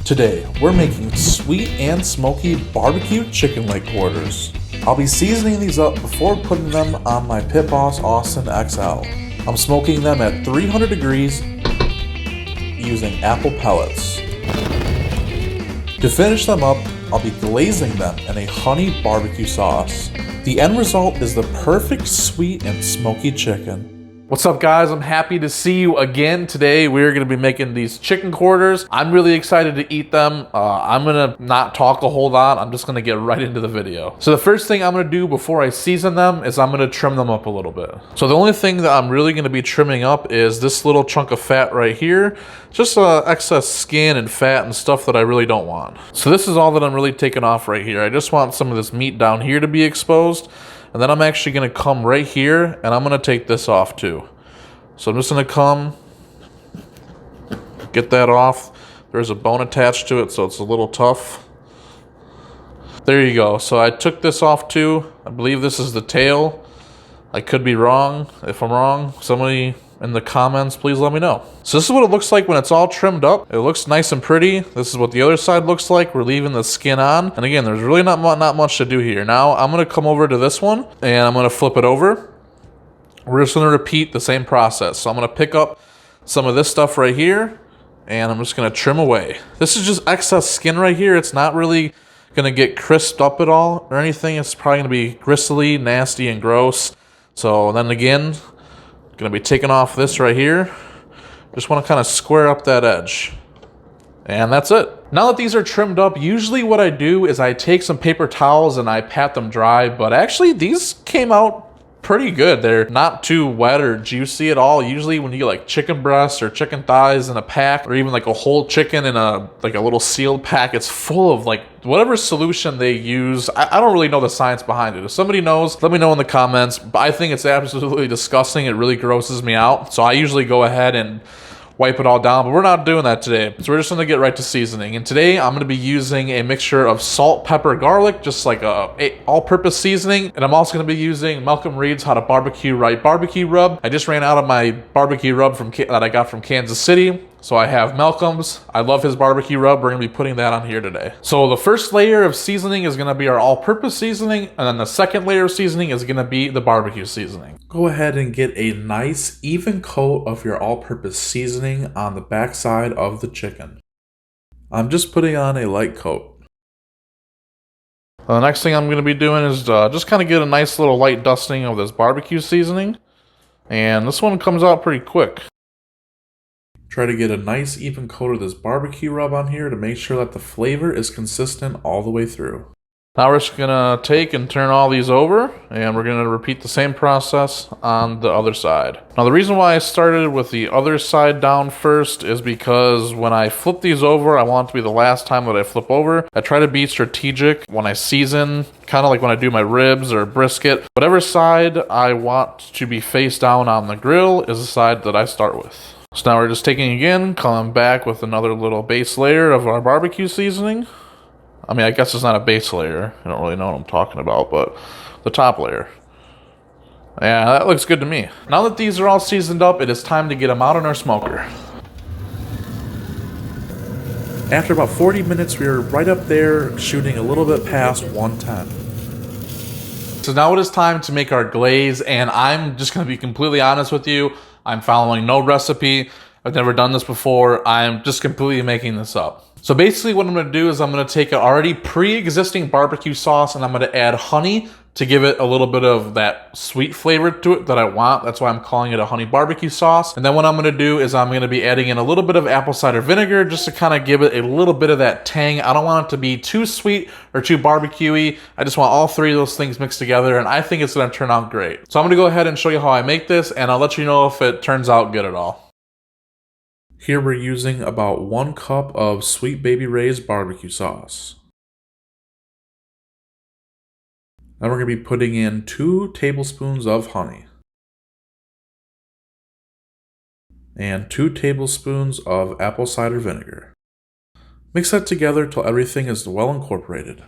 Today, we're making sweet and smoky barbecue chicken leg quarters. I'll be seasoning these up before putting them on my Pit Boss Austin XL. I'm smoking them at 300 degrees using apple pellets. To finish them up, I'll be glazing them in a honey barbecue sauce. The end result is the perfect sweet and smoky chicken. What's up, guys? I'm happy to see you again. Today we're going to be making these chicken quarters. I'm really excited to eat them. I'm going to not talk a whole lot. I'm just going to get right into the video. So the first thing I'm going to do before I season them is I'm going to trim them up a little bit. So the only thing that I'm really going to be trimming up is this little chunk of fat right here. Just excess skin and fat and stuff that I really don't want. So this is all that I'm really taking off right here. I just want some of this meat down here to be exposed. And then I'm actually going to come right here and I'm going to take this off too. So I'm just going to come, get that off. There's a bone attached to it, so it's a little tough. There you go. So I took this off too. I believe this is the tail. I could be wrong. If I'm wrong, somebody in the comments, please let me know. So this is what it looks like when it's all trimmed up. It looks nice and pretty. This is what the other side looks like. We're leaving the skin on. And again, there's really not much to do here. Now I'm going to come over to this one and I'm going to flip it over. We're just going to repeat the same process. So I'm going to pick up some of this stuff right here and I'm just going to trim away. This is just excess skin right here. It's not really going to get crisped up at all or anything. It's probably going to be gristly, nasty, and gross. So then again, going to be taking off this right here. Just want to kind of square up that edge. And that's it. Now that these are trimmed up, usually what I do is I take some paper towels and I pat them dry, but actually these came out pretty good. They're not too wet or juicy at all. Usually when you get like chicken breasts or chicken thighs in a pack, or even like a whole chicken in a little sealed pack, it's full of like whatever solution they use. I don't really know the science behind it. If somebody knows, let me know in the comments. But I think it's absolutely disgusting. It really grosses me out. So I usually go ahead and wipe it all down, but we're not doing that today. So we're just gonna get right to seasoning. And today I'm gonna be using a mixture of salt, pepper, garlic, just like a all-purpose seasoning. And I'm also gonna be using Malcolm Reed's How to Barbecue Right barbecue rub. I just ran out of my barbecue rub that I got from Kansas City. So I have Malcolm's. I love his barbecue rub. We're gonna be putting that on here today. So the first layer of seasoning is gonna be our all-purpose seasoning, and then the second layer of seasoning is gonna be the barbecue seasoning. Go ahead and get a nice even coat of your all-purpose seasoning on the backside of the chicken. I'm just putting on a light coat. The next thing I'm gonna be doing is just kind of get a nice little light dusting of this barbecue seasoning. And this one comes out pretty quick. Try to get a nice even coat of this barbecue rub on here to make sure that the flavor is consistent all the way through. Now we're just gonna take and turn all these over, and we're gonna repeat the same process on the other side. Now the reason why I started with the other side down first is because when I flip these over, I want it to be the last time that I flip over. I try to be strategic when I season, kind of like when I do my ribs or brisket. Whatever side I want to be face down on the grill is the side that I start with. So now we're just taking again, coming back with another little base layer of our barbecue seasoning. I mean, I guess it's not a base layer. I don't really know what I'm talking about, but the top layer. Yeah, that looks good to me. Now that these are all seasoned up, it is time to get them out in our smoker. After about 40 minutes, we were right up there shooting a little bit past 110. So now it is time to make our glaze, and I'm just going to be completely honest with you. I'm following no recipe. I've never done this before. I'm just completely making this up. So basically what I'm gonna do is I'm gonna take an already pre-existing barbecue sauce and I'm gonna add honey to give it a little bit of that sweet flavor to it that I want. That's why I'm calling it a honey barbecue sauce. And then what I'm gonna do is I'm gonna be adding in a little bit of apple cider vinegar just to kind of give it a little bit of that tang. I don't want it to be too sweet or too barbecue-y. I just want all three of those things mixed together, and I think it's gonna turn out great. So I'm gonna go ahead and show you how I make this, and I'll let you know if it turns out good at all. Here we're using about 1 cup of Sweet Baby Ray's barbecue sauce. Then we're going to be putting in 2 tablespoons of honey. And 2 tablespoons of apple cider vinegar. Mix that together till everything is well incorporated.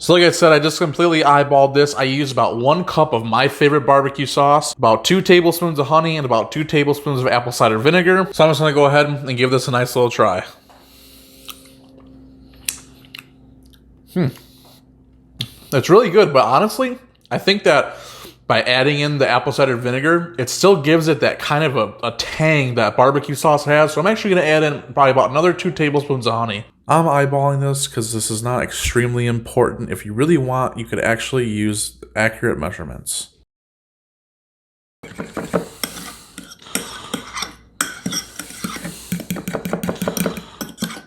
So like I said, I just completely eyeballed this. I used about 1 cup of my favorite barbecue sauce, about 2 tablespoons of honey, and about 2 tablespoons of apple cider vinegar. So I'm just gonna go ahead and give this a nice little try. It's really good, but honestly, I think that by adding in the apple cider vinegar, it still gives it that kind of a tang that barbecue sauce has. So I'm actually gonna add in probably about another 2 tablespoons of honey. I'm eyeballing this because this is not extremely important. If you really want, you could actually use accurate measurements.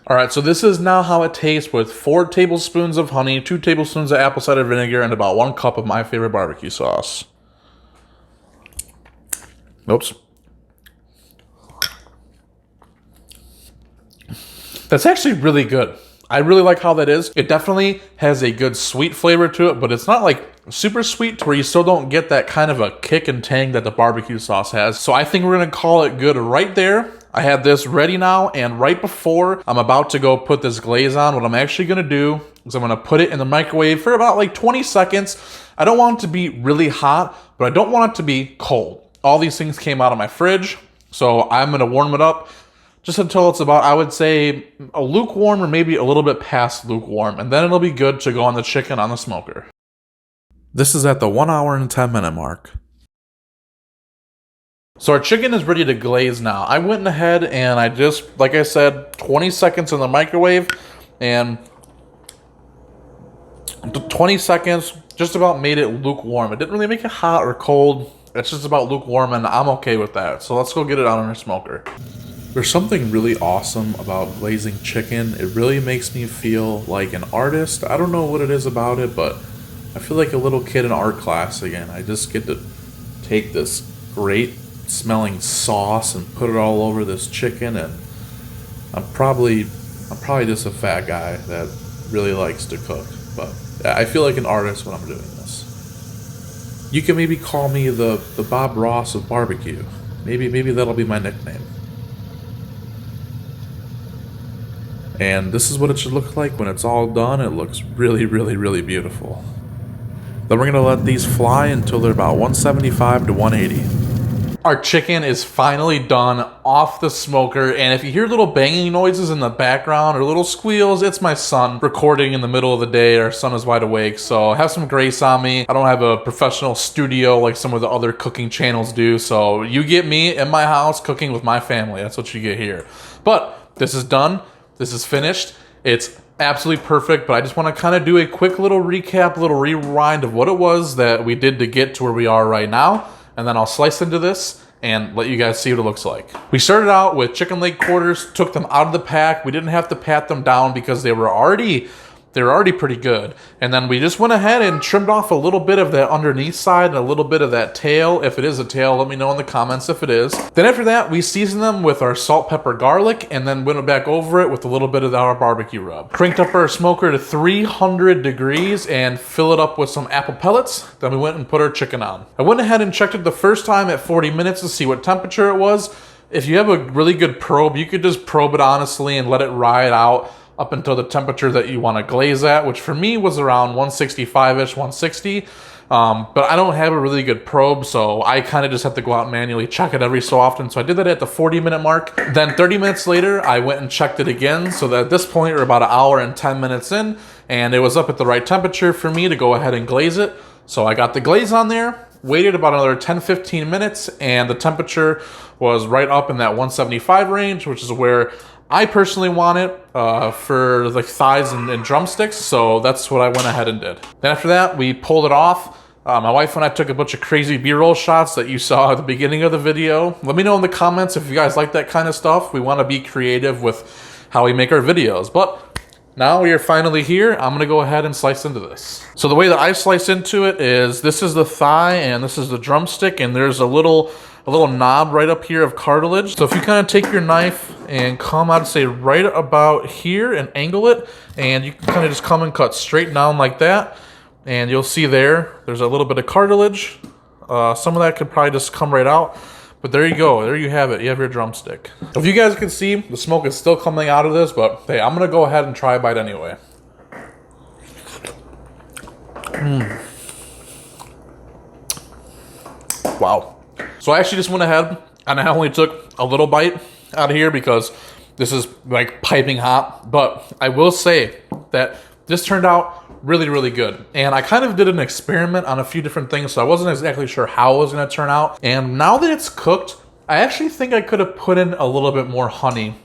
All right, so this is now how it tastes with 4 tablespoons of honey, 2 tablespoons of apple cider vinegar, and about 1 cup of my favorite barbecue sauce. Oops. That's actually really good. I really like how that is. It definitely has a good sweet flavor to it, but it's not like super sweet to where you still don't get that kind of a kick and tang that the barbecue sauce has. So I think we're gonna call it good right there. I have this ready now, and right before I'm about to go put this glaze on, what I'm actually gonna do is I'm gonna put it in the microwave for about like 20 seconds. I don't want it to be really hot, but I don't want it to be cold. All these things came out of my fridge, so I'm gonna warm it up just until it's about, I would say, a lukewarm or maybe a little bit past lukewarm, and then it'll be good to go on the chicken on the smoker. This is at the 1 hour and 10 minute mark. So our chicken is ready to glaze now. I went ahead and I just, like I said, 20 seconds in the microwave, and 20 seconds just about made it lukewarm. It didn't really make it hot or cold. It's just about lukewarm, and I'm okay with that. So let's go get it on our smoker. There's something really awesome about glazing chicken. It really makes me feel like an artist. I don't know what it is about it, but I feel like a little kid in art class again. I just get to take this great smelling sauce and put it all over this chicken, and I'm probably just a fat guy that really likes to cook, but I feel like an artist when I'm doing this. You can maybe call me the Bob Ross of barbecue. Maybe that'll be my nickname. And this is what it should look like when it's all done. It looks really, really, really beautiful. Then we're gonna let these fly until they're about 175 to 180. Our chicken is finally done off the smoker, and if you hear little banging noises in the background or little squeals, it's my son recording in the middle of the day. Our son is wide awake, so have some grace on me. I don't have a professional studio like some of the other cooking channels do, so you get me in my house cooking with my family. That's what you get here. But this is done. This is finished. It's absolutely perfect, but I just want to kind of do a quick little recap, little rewind of what it was that we did to get to where we are right now, and then I'll slice into this and let you guys see what it looks like. We started out with chicken leg quarters, took them out of the pack. We didn't have to pat them down because they were already pretty good. And then we just went ahead and trimmed off a little bit of that underneath side and a little bit of that tail. If it is a tail, let me know in the comments if it is. Then after that, we seasoned them with our salt, pepper, garlic, and then went back over it with a little bit of our barbecue rub. Cranked up our smoker to 300 degrees and fill it up with some apple pellets. Then we went and put our chicken on. I went ahead and checked it the first time at 40 minutes to see what temperature it was. If you have a really good probe, you could just probe it honestly and let it ride out up until the temperature that you want to glaze at, which for me was around 165-ish, 160. But I don't have a really good probe, so I kind of just have to go out and manually check it every so often. So I did that at the 40-minute mark. Then 30 minutes later, I went and checked it again. So that at this point, we're about an hour and 10 minutes in, and it was up at the right temperature for me to go ahead and glaze it. So I got the glaze on there, waited about another 10-15 minutes, and the temperature was right up in that 175 range, which is where I personally want it for like thighs and drumsticks, so that's what I went ahead and did. Then after that, we pulled it off. My wife and I took a bunch of crazy B-roll shots that you saw at the beginning of the video. Let me know in the comments if you guys like that kind of stuff. We want to be creative with how we make our videos. But now we are finally here. I'm gonna go ahead and slice into this. So the way that I slice into it is, this is the thigh and this is the drumstick, and there's a little knob right up here of cartilage. So if you kind of take your knife and come out, say right about here and angle it, and you can kind of just come and cut straight down like that, and you'll see there's a little bit of cartilage. Some of that could probably just come right out, but there you go. There you have it. You have your drumstick. If you guys can see, the smoke is still coming out of this, but hey, I'm gonna go ahead and try a bite anyway. Wow. So I actually just went ahead and I only took a little bite out of here because this is like piping hot. But I will say that this turned out really, really good. And I kind of did an experiment on a few different things, so I wasn't exactly sure how it was gonna turn out. And now that it's cooked, I actually think I could have put in a little bit more honey.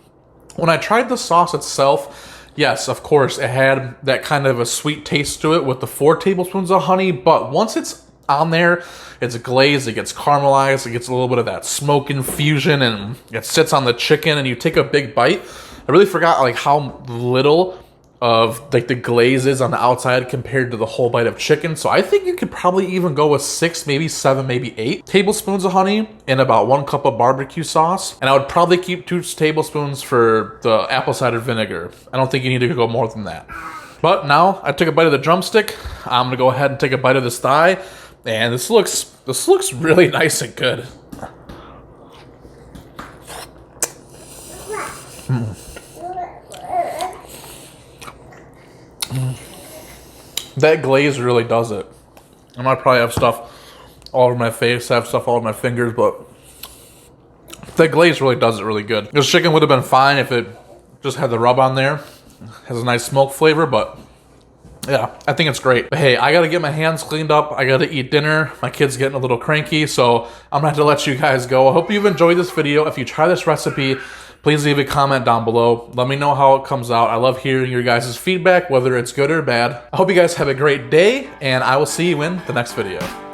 When I tried the sauce itself, yes, of course, it had that kind of a sweet taste to it with the 4 tablespoons of honey, but once it's on there, it's glazed, it gets caramelized, it gets a little bit of that smoke infusion, and it sits on the chicken, and you take a big bite. I really forgot like how little of like the glaze is on the outside compared to the whole bite of chicken. So I think you could probably even go with 6, maybe 7, maybe 8 tablespoons of honey and about 1 cup of barbecue sauce. And I would probably keep 2 tablespoons for the apple cider vinegar. I don't think you need to go more than that. But now I took a bite of the drumstick. I'm gonna go ahead and take a bite of this thigh. And this looks really nice and good. That glaze really does it. I might probably have stuff all over my face, have stuff all over my fingers, but that glaze really does it really good. This chicken would have been fine if it just had the rub on there. It has a nice smoke flavor, but yeah, I think it's great. But hey, I gotta get my hands cleaned up. I gotta eat dinner. My kid's getting a little cranky, so I'm gonna have to let you guys go. I hope you've enjoyed this video. If you try this recipe, please leave a comment down below. Let me know how it comes out. I love hearing your guys' feedback, whether it's good or bad. I hope you guys have a great day, and I will see you in the next video.